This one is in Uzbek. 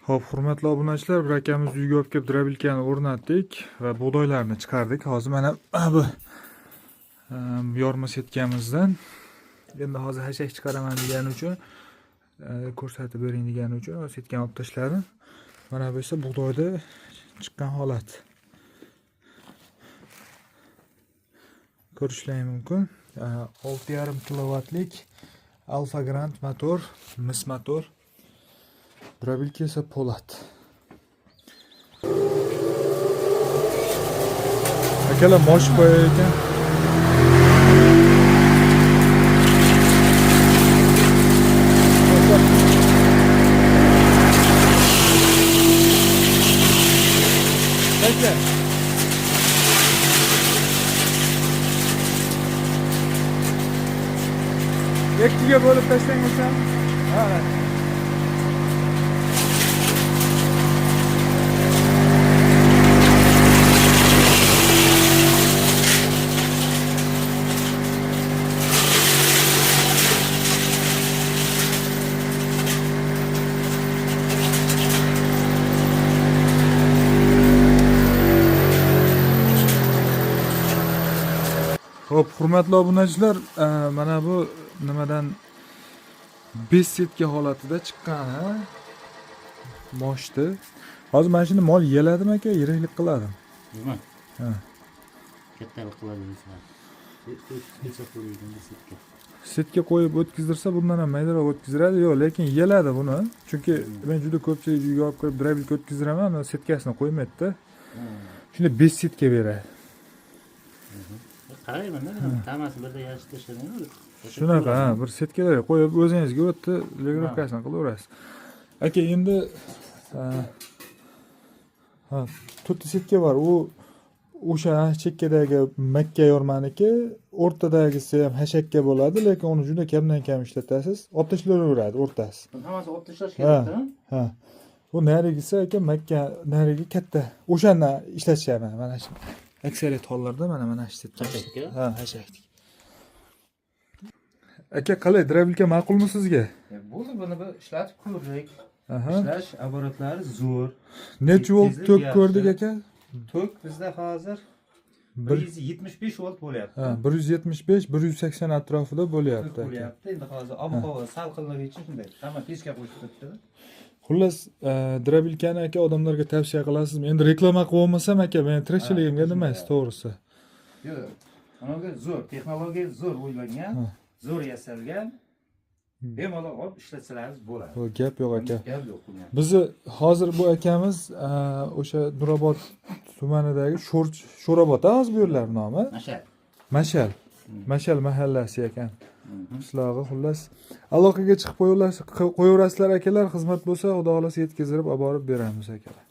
Xo'p, hurmatli obunachilar, bir akamiz uyga olib kelib drabilkani o'rnatdik va bug'doylarni chiqardik. Hozir mana bu yorma setkamizdan endi hozir hashak chiqaraman degani uchun ko'rsatib bering degani uchun setkani olib tashladim. Mana bu esa bug'doyda chiqqan holat. Ko'rishingiz mumkin. 6,5 kilovatlik Alfa Grand motor, mis motor. Drabilka esa po'lat. Akalar mosh qo'yar ekan. Aka. Ikkiga bo'lib tashlang o'sha. Ha. Xo'p, hurmatli obunachilar, mana bu nimadan 5 setka holatida chiqqan, moshdi. Hozir mana shuni mol yeladimi aka, yiriklik qiladi? Nima? Ha. Kattalik qiladi desam. Necha qo'ygan setka. Setka qo'yib o'tkazdirsa, bundan ham maydaroq o'tkazdiradi. Yo'q, lekin yeladi buni. Chunki men juda ko'pchilik uyga olib kirib drabilka o'tkazdiraman, setkasini qo'ymaydi-da. Shunda 5 setka beradi. Qarayman-da, tamasi birda yashib tashlamayman. Shunaqa, bir setkalarga qo'yib o'zingizga o'tdi, legirovkasini qilaverasiz. Aka, endi 4 setka bor. U o'sha chekkadagi makka yormaniki, o'rtadagisi ham hashakka bo'ladi, lekin uni juda kamdan kam ishlatasiz. Olib tashlaveradi o'rtasi. Hammasi olib tashlash kerak-da. Ha. Bu narigisi aka makka, narigi katta. O'shani ishlatishaman mana shu. Aksariyat hollarda mana shu setka. Ha, hashakdik. Aka, qalay, drabilka ma'qulmi sizga? Bo'ldi, buni bir ishlatib ko'rdik. Ishlash aparatlari zo'r. Necha volt tok ko'rdik aka? Tok bizda hozir 175 volt bo'lyapti. Ha, 175, 180 atrofida bo'lyapti. Bo'lyapti. Endi hozir ob-havo salqinligi uchun shunday. Hamma pechka qo'shib turibdi. Xullas, drabilkani aka odamlarga tavsiya qilasizmi? Endi reklama qilib olmasam aka, men tirikchiligimga nimaysiz, to'g'risi. Yo'q. Anaga zo'r, texnologiya zo'r o'ylangan, zo'r yasalgan. Bemalol olib ishlatsalaringiz bo'ladi. Bu gap yo'q aka. Gap yo'q. Bizni hozir bu akamiz o'sha Nurobod tumanidagi Sho'robod, hozir bu yerlar nomi. Mashal. Mashal mahallasi ekan. Qishlog'i, xullas. Aloqaga chiqib qo'yaverasizlar akalar, xizmat bo'lsa, xudo xolasa yetkazib olib borib beramiz akalar.